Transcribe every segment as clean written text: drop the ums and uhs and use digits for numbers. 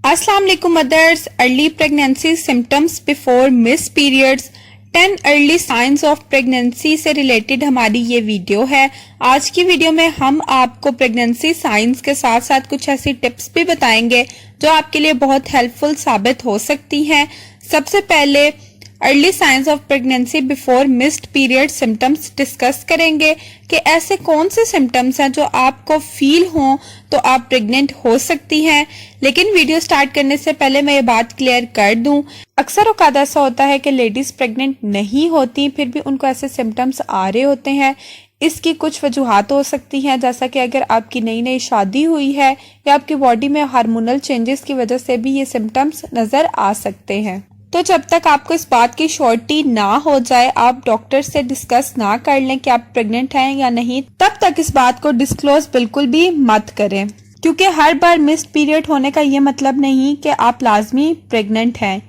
अस्सलाम वालेकुम mothers. Early pregnancy symptoms before miss periods, 10 early signs of pregnancy से related हमारी ये वीडियो है। आज की वीडियो में हम आपको प्रेगनेंसी साइंस के साथ साथ कुछ ऐसी टिप्स भी बताएंगे जो आपके लिए बहुत हेल्पफुल साबित हो सकती हैं। सबसे पहले early signs of pregnancy before missed period symptoms discuss करेंगे कि ऐसे कौन से सिम्टम्स हैं जो आपको फील हों तो आप प्रेग्नेंट हो सकती हैं। लेकिन वीडियो स्टार्ट करने से पहले मैं ये बात क्लियर कर दूं, अक्सर औकात ऐसा होता है कि लेडीज प्रेग्नेंट नहीं होती फिर भी उनको ऐसे सिम्टम्स आ रहे होते हैं। इसकी कुछ वजूहात हो सकती हैं, जैसा कि अगर आपकी नई नई शादी हुई है या आपकी बॉडी में हार्मोनल चेंजेस की वजह से भी ये सिम्टम्स नजर आ सकते हैं। तो जब तक आपको इस बात की श्योरिटी ना हो जाए, आप डॉक्टर से डिस्कस ना कर लें कि आप प्रेग्नेंट हैं या नहीं, तब तक इस बात को डिस्क्लोज बिल्कुल भी मत करें, क्योंकि हर बार मिस्ड पीरियड होने का ये मतलब नहीं कि आप लाजमी प्रेग्नेंट हैं।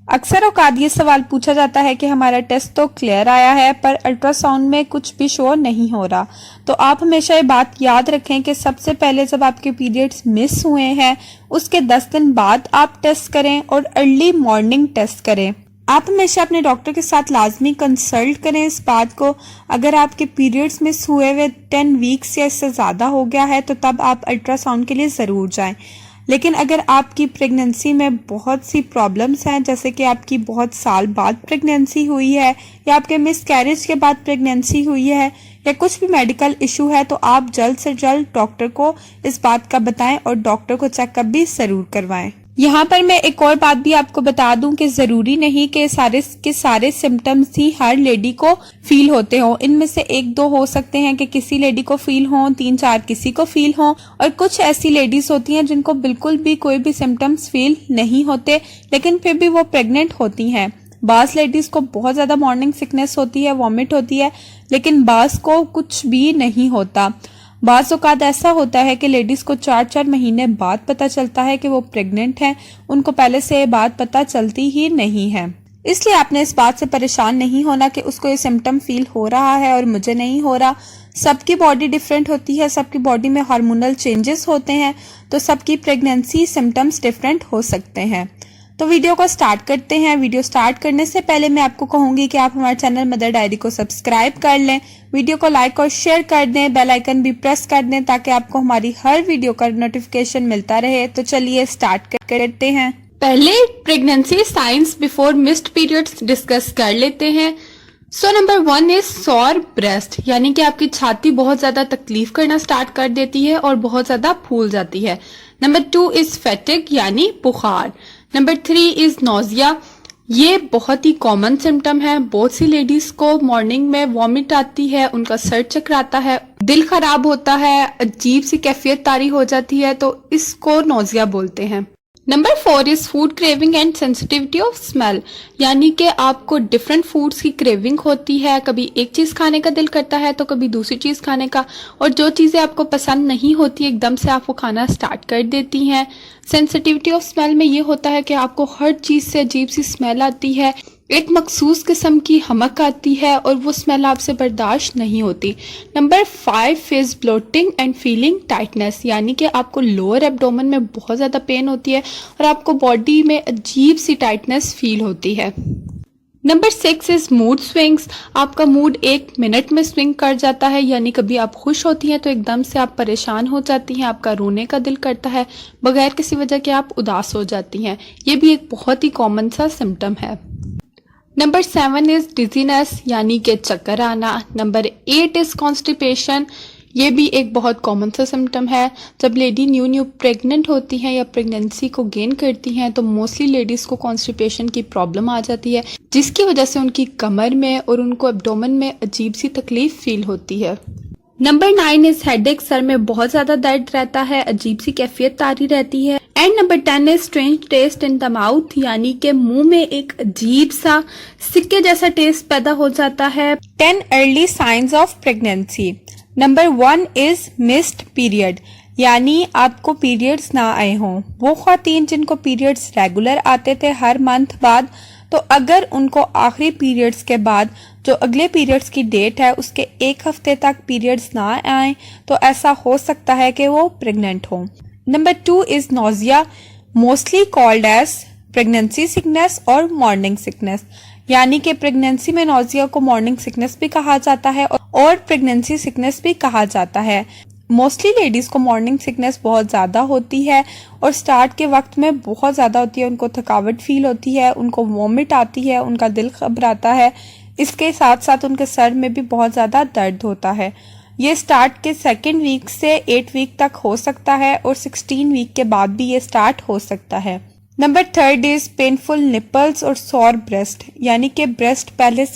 अक्सर औकात ये सवाल पूछा जाता है कि हमारा टेस्ट तो क्लियर आया है पर अल्ट्रासाउंड में कुछ भी शो नहीं हो रहा। तो आप हमेशा ये बात याद रखें कि सबसे पहले जब आपके पीरियड्स मिस हुए हैं उसके 10 दिन बाद आप टेस्ट करें और अर्ली मॉर्निंग टेस्ट करें। आप हमेशा अपने डॉक्टर के साथ लाजमी कंसल्ट करें इस बात को। अगर आपके पीरियड्स मिस हुए हुए 10 वीक्स या इससे ज्यादा हो गया है तो तब आप अल्ट्रासाउंड के लिए जरूर जाएं। लेकिन अगर आपकी प्रेगनेंसी में बहुत सी प्रॉब्लम्स हैं, जैसे कि आपकी बहुत साल बाद प्रेगनेंसी हुई है या आपके मिसकैरेज के बाद प्रेगनेंसी हुई है या कुछ भी मेडिकल इशू है, तो आप जल्द से जल्द डॉक्टर को इस बात का बताएं और डॉक्टर को चेकअप भी जरूर करवाएं। यहाँ पर मैं एक और बात भी आपको बता दूं कि जरूरी नहीं कि सारे सिम्टम्स ही हर लेडी को फील होते हो। इनमें से 1-2 हो सकते हैं कि किसी लेडी को फील हो, 3-4 किसी को फील हो, और कुछ ऐसी लेडीज होती हैं जिनको बिल्कुल भी कोई भी सिम्टम्स फील नहीं होते लेकिन फिर भी वो प्रेग्नेंट होती हैं। बास लेडीज को बहुत ज्यादा मॉर्निंग सिकनेस होती है, वॉमिट होती है, लेकिन बास को कुछ भी नहीं होता। बाज़ औक़ात ऐसा होता है कि लेडीज को 4-4 महीने बाद पता चलता है कि वो प्रेग्नेंट हैं, उनको पहले से ये बात पता चलती ही नहीं है। इसलिए आपने इस बात से परेशान नहीं होना कि उसको ये सिम्टम फील हो रहा है और मुझे नहीं हो रहा। सबकी बॉडी डिफरेंट होती है, सबकी बॉडी में हार्मोनल चेंजेस होते हैं, तो सबकी प्रेगनेंसी सिम्टम्स डिफरेंट हो सकते हैं। तो वीडियो को स्टार्ट करते हैं। वीडियो स्टार्ट करने से पहले मैं आपको कहूंगी कि आप हमारे चैनल मदर डायरी को सब्सक्राइब कर लें, वीडियो को लाइक और शेयर कर दें, बेल आइकन भी प्रेस कर दें ताकि आपको हमारी हर वीडियो का नोटिफिकेशन मिलता रहे। तो चलिए स्टार्ट करते हैं। पहले pregnancy science before missed periods discuss कर लेते हैं। नंबर 1 इज सॉर ब्रेस्ट, यानी कि आपकी छाती बहुत ज्यादा तकलीफ करना स्टार्ट कर देती है और बहुत ज्यादा फूल जाती है। नंबर 2 इज फैटिग, यानी बुखार। नंबर 3 इज नोजिया, ये बहुत ही कॉमन सिम्टम है। बहुत सी लेडीज को मॉर्निंग में वॉमिट आती है, उनका सर चकराता है, दिल खराब होता है, अजीब सी कैफियत तारी हो जाती है, तो इसको नोजिया बोलते हैं। Number 4 is food craving and sensitivity of smell, यानी कि आपको डिफरेंट फूड्स की क्रेविंग होती है। कभी एक चीज खाने का दिल करता है तो कभी दूसरी चीज खाने का, और जो चीजें आपको पसंद नहीं होती एकदम से आप वो खाना स्टार्ट कर देती हैं। सेंसिटिविटी ऑफ स्मेल में ये होता है कि आपको हर चीज से अजीब सी स्मेल आती है, एक मखसूस किस्म की हमक आती है और वो स्मेल आपसे बर्दाश्त नहीं होती। Number 5 is bloating and feeling tightness, यानी कि आपको लोअर एब्डोमेन में बहुत ज्यादा पेन होती है और आपको बॉडी में अजीब सी टाइटनेस फील होती है। नंबर 6 इज मूड स्विंग्स, आपका मूड 1 मिनट में स्विंग कर जाता है, यानी कभी आप खुश होती हैं तो एकदम से आप परेशान हो जाती हैं, आपका रोने का दिल करता है, बगैर किसी वजह के आप उदास हो जाती हैं। ये भी एक बहुत ही कॉमन सा सिम्टम है। नंबर 7 इज डिजीनेस, यानी कि चक्कर आना। नंबर 8 इज कॉन्स्टिपेशन, ये भी एक बहुत कॉमन सा सिम्टम है। जब लेडी न्यू प्रेग्नेंट होती हैं या प्रेगनेंसी को गेन करती हैं तो मोस्टली लेडीज को कॉन्स्टिपेशन की प्रॉब्लम आ जाती है, जिसकी वजह से उनकी कमर में और उनको एब्डोमेन में अजीब सी तकलीफ फील होती है। नंबर 9 इज हेडेक, सर में बहुत ज्यादा दर्द रहता है, अजीब सी कैफियत तारी रहती है। And number 10 is strange taste in the mouth, यानी कि मुंह में एक अजीब सा सिक्के जैसा टेस्ट पैदा हो जाता है। 10 early signs of pregnancy. Number 1 is missed period, यानी आपको पीरियड्स ना आए हों। वो ख्वातीन जिनको पीरियड्स रेगुलर आते थे हर मंथ बाद, तो अगर उनको आखिरी पीरियड्स के बाद जो अगले पीरियड्स की डेट है उसके 1 हफ्ते तक पीरियड्स ना आए तो ऐसा हो सकता है कि वो प्रेग्नेंट हो। Number 2 is nausea, mostly called as pregnancy sickness और मॉर्निंग सिकनेस, यानी कि प्रेगनेंसी में नौजिया को मॉर्निंग सिकनेस भी कहा जाता है और प्रेगनेंसी सिकनेस भी कहा जाता है। मोस्टली लेडीज को मॉर्निंग सिकनेस बहुत ज़्यादा होती है और स्टार्ट के वक्त में बहुत ज़्यादा होती है। उनको थकावट फील होती है, उनको वॉमिट आती है, उनका दिल घबराता है, इसके साथ साथ उनके सर में भी बहुत ज़्यादा दर्द होता है। ये स्टार्ट के 2nd वीक से 8 वीक तक हो सकता है और 16 वीक के बाद भी ये स्टार्ट हो सकता है। नंबर 3 इज पेनफुल निपल्स और सॉर ब्रेस्ट, यानी कि ब्रेस्ट पहले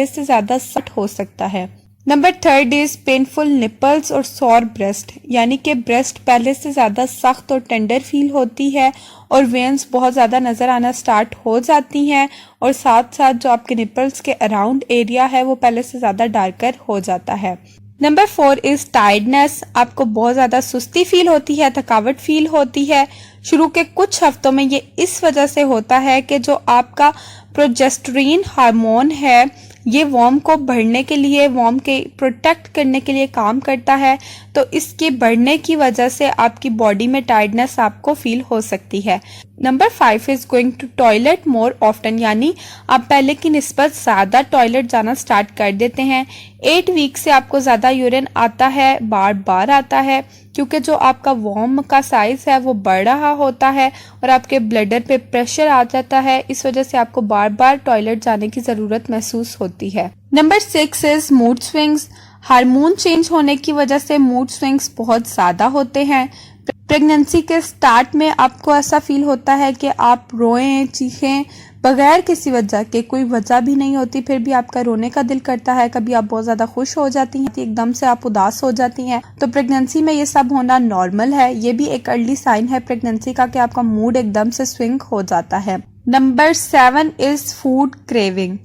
से ज़्यादा सख्त हो सकता है। नंबर 3 इज पेनफुल निपल्स और सॉर ब्रेस्ट, यानी कि ब्रेस्ट पहले से ज़्यादा सख्त और टेंडर फील होती है और वेन्स बहुत ज़्यादा नज़र आना स्टार्ट हो जाती हैं और साथ साथ जो आपके निपल्स के अराउंड एरिया है वो पहले से ज़्यादा डार्कर हो जाता है। नंबर 4 इज टायर्डनेस, आपको बहुत ज़्यादा सुस्ती फील होती है, थकावट फील होती है। शुरू के कुछ हफ्तों में ये इस वजह से होता है कि जो आपका प्रोजेस्टेरोन हार्मोन है ये वॉर्म को बढ़ने के लिए, वॉर्म के प्रोटेक्ट करने के लिए काम करता है, तो इसके बढ़ने की वजह से आपकी बॉडी में टायर्डनेस आपको फील हो सकती है। Number 5 is going to toilet more often, यानी आप पहले की निस्बत ज़्यादा टॉयलेट जाना स्टार्ट कर देते हैं। 8 वीक से आपको ज़्यादा यूरिन आता है, बार बार आता है, क्योंकि जो आपका वॉर्म का साइज है वो बढ़ रहा होता है और आपके ब्लडर पे प्रेशर आ जाता है, इस वजह से आपको बार बार टॉयलेट जाने की ज़रूरत महसूस होती है। Number 6 is mood swings, hormone change होने की वजह से मूड स्विंग्स बहुत ज़्यादा होते हैं। प्रेगनेंसी के स्टार्ट में आपको ऐसा फील होता है कि आप रोएं, चीखें बगैर किसी वजह के, कोई वजह भी नहीं होती फिर भी आपका रोने का दिल करता है। कभी आप बहुत ज़्यादा खुश हो जाती हैं, एकदम से आप उदास हो जाती हैं। तो प्रेगनेंसी में ये सब होना नॉर्मल है, ये भी एक अर्ली साइन है प्रेगनेंसी का कि आपका मूड एकदम से स्विंग हो जाता है। Number 7 is food craving,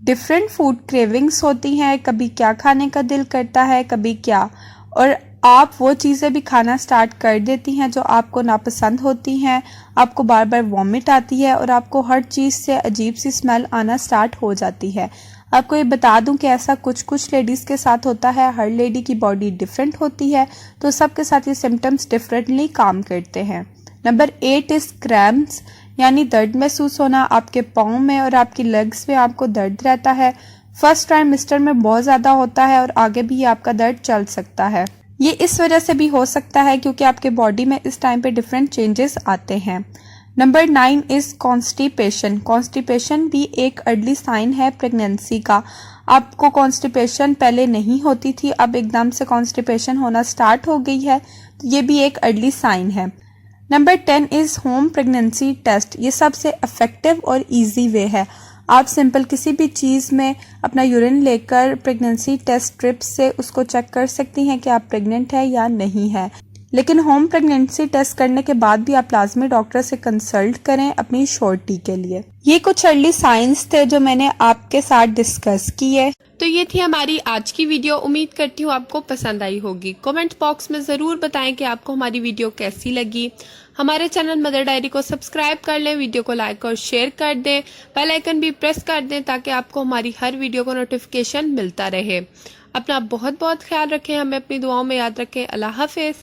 different food cravings होती हैं, कभी क्या खाने का दिल करता है, कभी क्या, और आप वो चीज़ें भी खाना स्टार्ट कर देती हैं जो आपको नापसंद होती हैं। आपको बार बार वॉमिट आती है और आपको हर चीज़ से अजीब सी स्मेल आना स्टार्ट हो जाती है। आपको ये बता दूं कि ऐसा कुछ लेडीज़ के साथ होता है, हर लेडी की बॉडी डिफरेंट होती है, तो सबके साथ ये सिम्टम्स डिफरेंटली काम करते हैं। नंबर 8 इज क्रैम्प्स, यानी दर्द महसूस होना, आपके पाँव में और आपकी लेग्स में आपको दर्द रहता है। फर्स्ट ट्राइमेस्टर में बहुत ज़्यादा होता है और आगे भी आपका दर्द चल सकता है। ये इस वजह से भी हो सकता है क्योंकि आपके बॉडी में इस टाइम पे डिफरेंट चेंजेस आते हैं। नंबर 9 इज कॉन्स्टिपेशन, कॉन्स्टिपेशन भी एक अर्ली साइन है प्रेगनेंसी का। आपको कॉन्स्टिपेशन पहले नहीं होती थी, अब एकदम से कॉन्स्टिपेशन होना स्टार्ट हो गई है, तो ये भी एक अर्ली साइन है। Number 10 is home pregnancy test, ये सबसे इफेक्टिव और इजी वे है। आप सिंपल किसी भी चीज़ में अपना यूरिन लेकर प्रेगनेंसी टेस्ट स्ट्रिप से उसको चेक कर सकती हैं कि आप प्रेग्नेंट है या नहीं है। लेकिन होम प्रेगनेंसी टेस्ट करने के बाद भी आप लाजमी डॉक्टर से कंसल्ट करें अपनी श्योरिटी के लिए। ये कुछ अर्ली साइंस थे जो मैंने आपके साथ डिस्कस किए। तो ये थी हमारी आज की वीडियो। उम्मीद करती हूँ आपको पसंद आई होगी। कमेंट बॉक्स में ज़रूर बताएं कि आपको हमारी वीडियो कैसी लगी। हमारे चैनल मदर डायरी को सब्सक्राइब कर लें, वीडियो को लाइक और शेयर कर दें, बेल आइकन भी प्रेस कर दें ताकि आपको हमारी हर वीडियो को नोटिफिकेशन मिलता रहे। अपना बहुत बहुत ख्याल रखें, हमें अपनी दुआओं में याद रखें। अल्लाह हाफिज़।